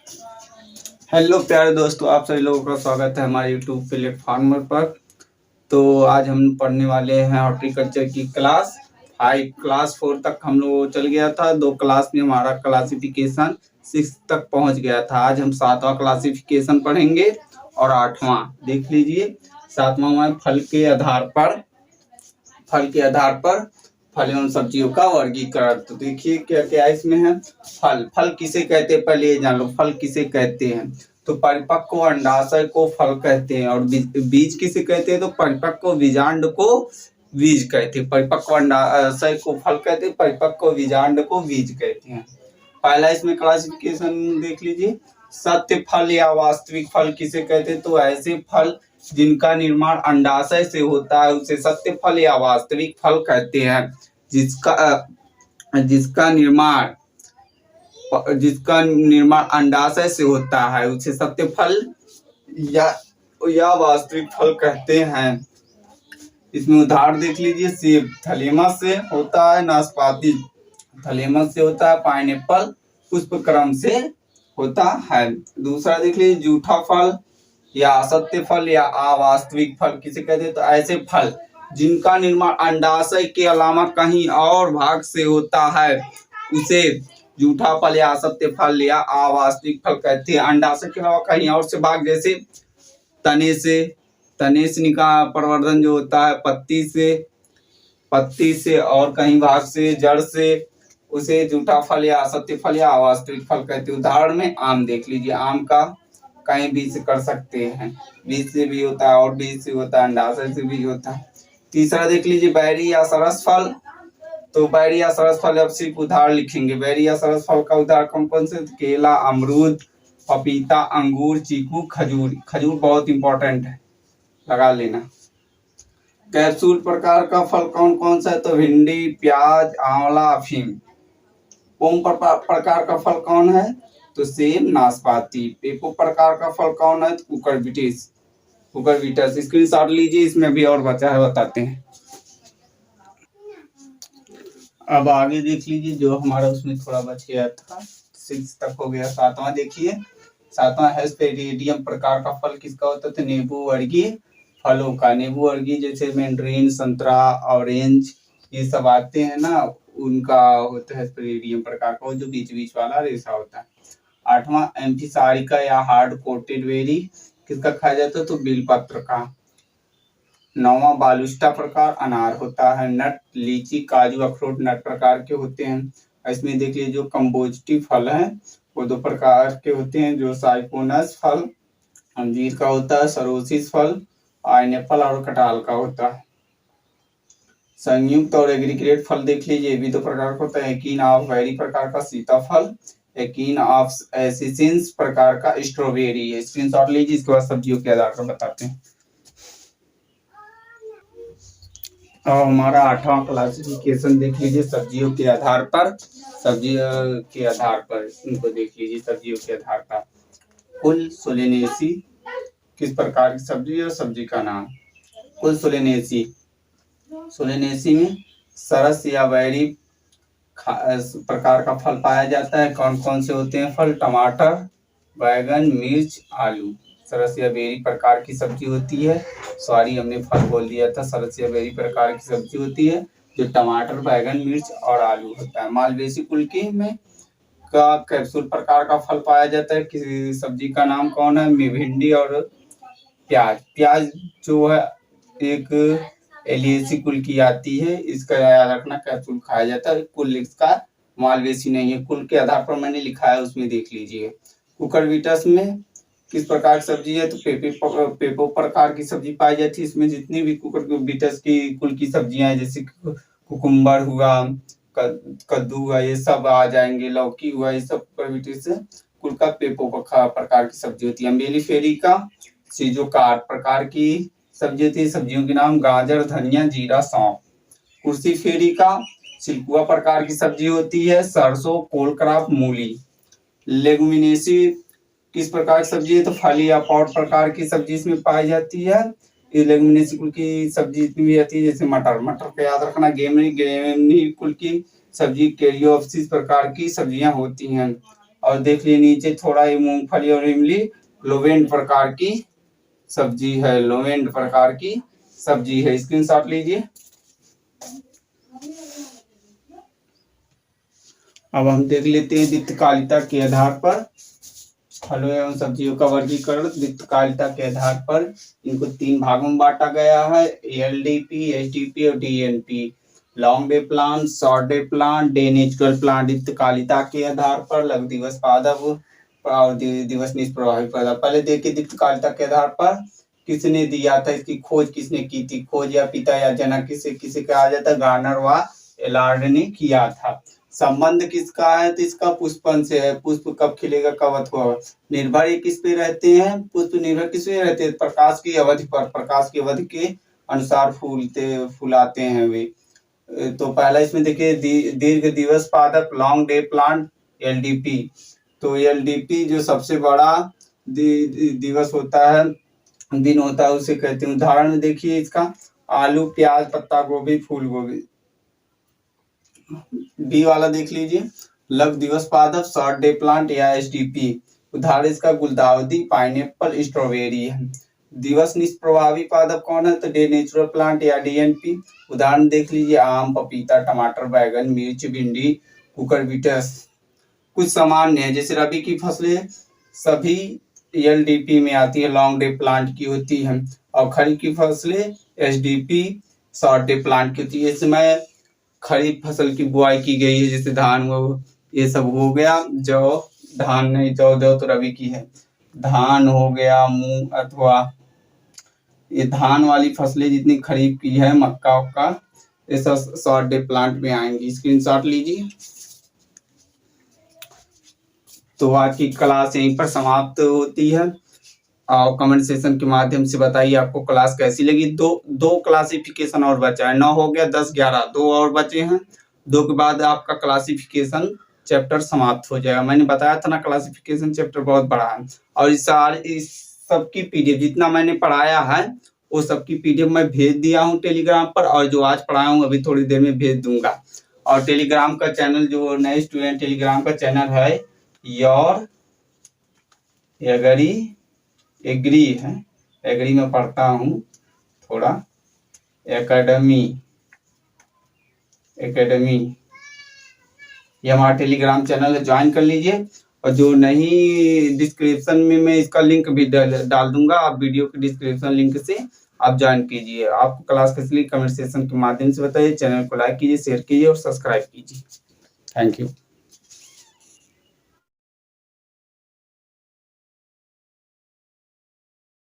Hello प्यारे दोस्तों, आप सभी लोगों का स्वागत है हमारे यूट्यूब प्लेटफॉर्म पर। तो आज हम पढ़ने वाले हैं हॉर्टिकल्चर की क्लास 4 तक हम लोग चल गया था। 2 क्लास में हमारा क्लासिफिकेशन 6 तक पहुंच गया था। आज हम 7वां क्लासिफिकेशन पढ़ेंगे और 8वां देख लीजिए। 7वां में फल के आधार पर फल एवं सब्जियों का वर्गीकरण। तो देखिए क्या क्या इसमें है। फल किसे कहते हैं, पहले ये जान लो। फल किसे कहते हैं तो परिपक्व अंडाशय को फल कहते हैं। और बीज किसे कहते हैं तो परिपक्व बीजांड को बीज कहते हैं। परिपक्व अंडाशय को फल कहते हैं, परिपक्व बीजांड को बीज कहते हैं। पहला इसमें क्लासिफिकेशन देख लीजिए। सत्य फल या वास्तविक फल किसे कहते हैं तो ऐसे फल जिनका निर्माण अंडाशय से होता है उसे सत्य फल या वास्तविक फल कहते हैं। जिसका निर्माण अंडाशय से होता है उसे सत्य फल या वास्तविक फल कहते हैं। इसमें उदाहरण देख लीजिए। सेब थैलेमस से होता है, नाशपाती थैलेमस से होता है, पाइनएप्पल पुष्पक्रम से होता है। दूसरा देख लीजिए। झूठा फल या असत्य फल या अवास्तविक फल किसे कहते हैं तो ऐसे फल जिनका निर्माण अंडाशय के अलावा कहीं और भाग से होता है उसे झूठा फल या असत्य फल या अवास्तविक फल कहते हैं। अंडाशय के अलावा कहीं और से भाग, जैसे तने से निकाल प्रवर्धन जो होता है, पत्ती से और कहीं भाग से, जड़ से, उसे झूठा फल या असत्य फल या अवास्तविक फल कहते हैं। उदाहरण में आम देख लीजिए। आम का कहीं बीज से कर सकते हैं, बीज से भी होता है और बीज से होता है, अंडाशय से भी होता है। तीसरा देख लीजिए। बैरी या सरस फल। तो बैरी या सरस फल अब सिर्फ उदाहरण लिखेंगे। बैरी या सरस फल का उदाहरण कौन कौन से? केला, अमरूद, पपीता, अंगूर, चीकू, खजूर। खजूर बहुत इंपॉर्टेंट है, लगा लेना। कैप्सूल प्रकार का फल कौन कौन सा है तो भिंडी, प्याज, आंवला, अफीम। पोम प्रकार का फल कौन है तो सेब, नाशपाती। पेपो प्रकार का फल कौन है तो कुकुरबिटेस। स्क्रीनशॉट लीजिए, इसमें भी और बचा है बताते हैं। अब आगे देख लीजिए, जो हमारा उसमें थोड़ा बच गया था, 6 तक हो गया। 7वां देखिए। 7वां हेस्पेरिडियम प्रकार का फल किसका होता है तो नींबू वर्गीय फलों का। नींबू वर्गीय जैसे मैंड्रीन, संतरा, ऑरेंज, ये सब आते हैं ना, उनका होता है हेस्पेरिडियम प्रकार का, जो बीच बीच वाला रेशा होता है। 8वां एम्फिसारिका या हार्ड कोटेड बेरी किसका खाया जाता है तो बेलपत्र का। 9वां बालुस्टा प्रकार अनार होता है। नट, लीची, काजू, अखरोट नट प्रकार के होते हैं। इसमें देखिए जो कंबोजिटिव फल हैं वो 2 प्रकार के होते हैं, जो साइपोनस फल अंजीर का होता है, सरोसिस फल पाइनएप्पल और कटहल का होता है। संयुक्त और एग्रीगेट फल देख लीजिए, ये भी 2 प्रकार का होता है। एकीन ऑफ बेरी प्रकार का सीताफल, एकीन ऑफ एसिसिंस प्रकार का स्ट्रॉबेरी है। स्क्रीनशॉट लीजिए, इसके बाद सब्जियों के आधार पर बताते हैं। और हमारा 8वां क्लासिफिकेशन देख लीजिए। सब्जियों के आधार पर इनको देख लीजिए। सब्जियों के आधार पर कुल सोलेनेसी किस प्रकार की सब्जी है, सब्जी का नाम। कुल सोलेनेसी में सरस या बैरी प्रकार का फल पाया जाता है। कौन कौन से होते हैं फल? टमाटर, बैगन, मिर्च, आलू। सरस या बेरी प्रकार की सब्जी होती है। सॉरी, हमने फल बोल दिया था। सरस या बेरी प्रकार की सब्जी होती है जो टमाटर, बैगन, मिर्च और आलू होता है। मालवेसी कुल की में का कैप्सूल प्रकार का फल पाया जाता है। किसी सब्जी का नाम कौन है? भिंडी और प्याज जो है एक एलियेसी कुल की आती है, इसका याद रखना। कैप्सूल खाया जाता है। कुल इसका मालवेसी नहीं है। कुल के आधार पर मैंने लिखा है, उसमें देख लीजिए। कुकुरबिटस में किस प्रकार की सब्जी है तो पेपो प्रकार की सब्जी पाई जाती है। इसमें जितनी भी कुकुरबिटस की कुल की सब्जियां हैं, जैसे कुकुम्बर हुआ, कद्दू हुआ, ये सब आ जाएंगे। लौकी हुआ, ये सब कुकुरबिटस कुल का पेपो प्रकार की सब्जी होती है। अम्बेलिफेरिका सीजोकार प्रकार की सब्जी होती है। सब्जियों के नाम गाजर, धनिया, जीरा, सौंफ। कुर्सी फेरी का सिल्कुआ प्रकार की सब्जी होती है। सरसों, कोलक्रॉप, मूली। लेगुमिनेसी किस प्रकार की सब्जी है तो फली या पॉट प्रकार की सब्जी इसमें पाई जाती है। लेगुमिनेसी कुल की सब्जी इतनी भी आती है, जैसे मटर का याद रखना। गेमनी कुल की सब्जी कैरियोप्सिस प्रकार की सब्जियां होती हैं। और देख लीजिए नीचे थोड़ा ही मूंगफली और इमली, लोवेंड प्रकार की सब्जी है, लोवेंड प्रकार की सब्जी है। स्क्रीनशॉट लीजिए। अब हम देख लेते हैं दीर्घकालिकता के आधार पर फलों एवं सब्जियों का वर्गीकरण। दीर्घकालिकता के आधार पर इनको 3 भागों में बांटा गया है, एलडीपी, एचडीपी और DNP. Long day plant, short day plant, day natural plant. दीर्घकालिकता के आधार पर लघु दिवस पादप और दिवस निष्प्रभावी पादप। पहले देखिए दीर्घकालिकता के आधार पर किसने दिया था, इसकी खोज किसने की थी। खोज या पिता या जनक किसे कहा जाता है, गार्नर व एलार्ड ने किया था। संबंध किसका है, तो इसका पुष्पन से है। पुष्प कब खिलेगा, कब अथवा निर्भर ये किस पे रहते हैं, पुष्प निर्भर किस पे रहते हैं, प्रकाश की अवधि पर। प्रकाश की अवधि के अनुसार फूलाते हैं वे। तो पहला इसमें देखिए दीर्घ दिवस पादप, लॉन्ग डे प्लांट, एलडीपी। तो एलडीपी जो सबसे बड़ा दिवस होता है, दिन होता है, उसे कहते हैं। उदाहरण में देखिए इसका आलू, प्याज, पत्ता गोभी, फूल गोभी। बी वाला देख लीजिए, लघु दिवस पादप, शॉर्ट डे प्लांट या एसडीपी। उदाहरण इसका गुलदाउदी, पाइनएप्पल, स्ट्रॉबेरी है। दिवस निष्प्रभावी पादप कौन है, तो डे नेचुरल प्लांट या डीएनपी। उदाहरण देख लीजिए आम, पपीता, टमाटर, बैगन, मिर्च, भिंडी, कुकुरबिटेस। कुछ सामान्य है, जैसे रबी की फसलें सभी एलडीपी में आती है, लॉन्ग डे प्लांट की होती है। और खरीफ की फसलें एसडीपी, शॉर्ट डे प्लांट की होती है। इस समय खरीफ फसल की बुआई की गई है, जैसे धान वो ये सब हो गया। जौ, धान नहीं, जौ तो रबी की है। धान हो गया, मूंग अथवा ये धान वाली फसलें जितनी खरीफ की है, मक्का उक्का, ये सब शॉर्ट डे प्लांट में आएंगी। स्क्रीनशॉट लीजिए। तो आज की क्लास यहीं पर समाप्त होती है। और कमेंट सेशन के माध्यम से बताइए आपको क्लास कैसी लगी। दो क्लासिफिकेशन और बचा है, 9 हो गया, 10, 11, 2 और बचे हैं। 2 के बाद आपका क्लासिफिकेशन चैप्टर समाप्त हो जाएगा। मैंने बताया था ना, क्लासिफिकेशन चैप्टर बहुत बड़ा है। और इस सबकी पीडीएफ जितना मैंने पढ़ाया है वो सबकी पीडीएफ मैं भेज दिया हूँ टेलीग्राम पर, और जो आज पढ़ाया हूँ अभी थोड़ी देर में भेज दूंगा। और टेलीग्राम का चैनल, जो नए स्टूडेंट, टेलीग्राम का चैनल है योर एग्री है, एग्री में पढ़ता हूँ थोड़ा, एकेडमी, ये हमारा टेलीग्राम चैनल है, ज्वाइन कर लीजिए। और जो नहीं, डिस्क्रिप्शन में मैं इसका लिंक भी डाल दूंगा, आप वीडियो के डिस्क्रिप्शन लिंक से आप ज्वाइन कीजिए। आपको क्लास कैसी लगी कमेंट सेक्शन के माध्यम से बताइए। चैनल को लाइक कीजिए, शेयर कीजिए और सब्सक्राइब कीजिए। Thank you.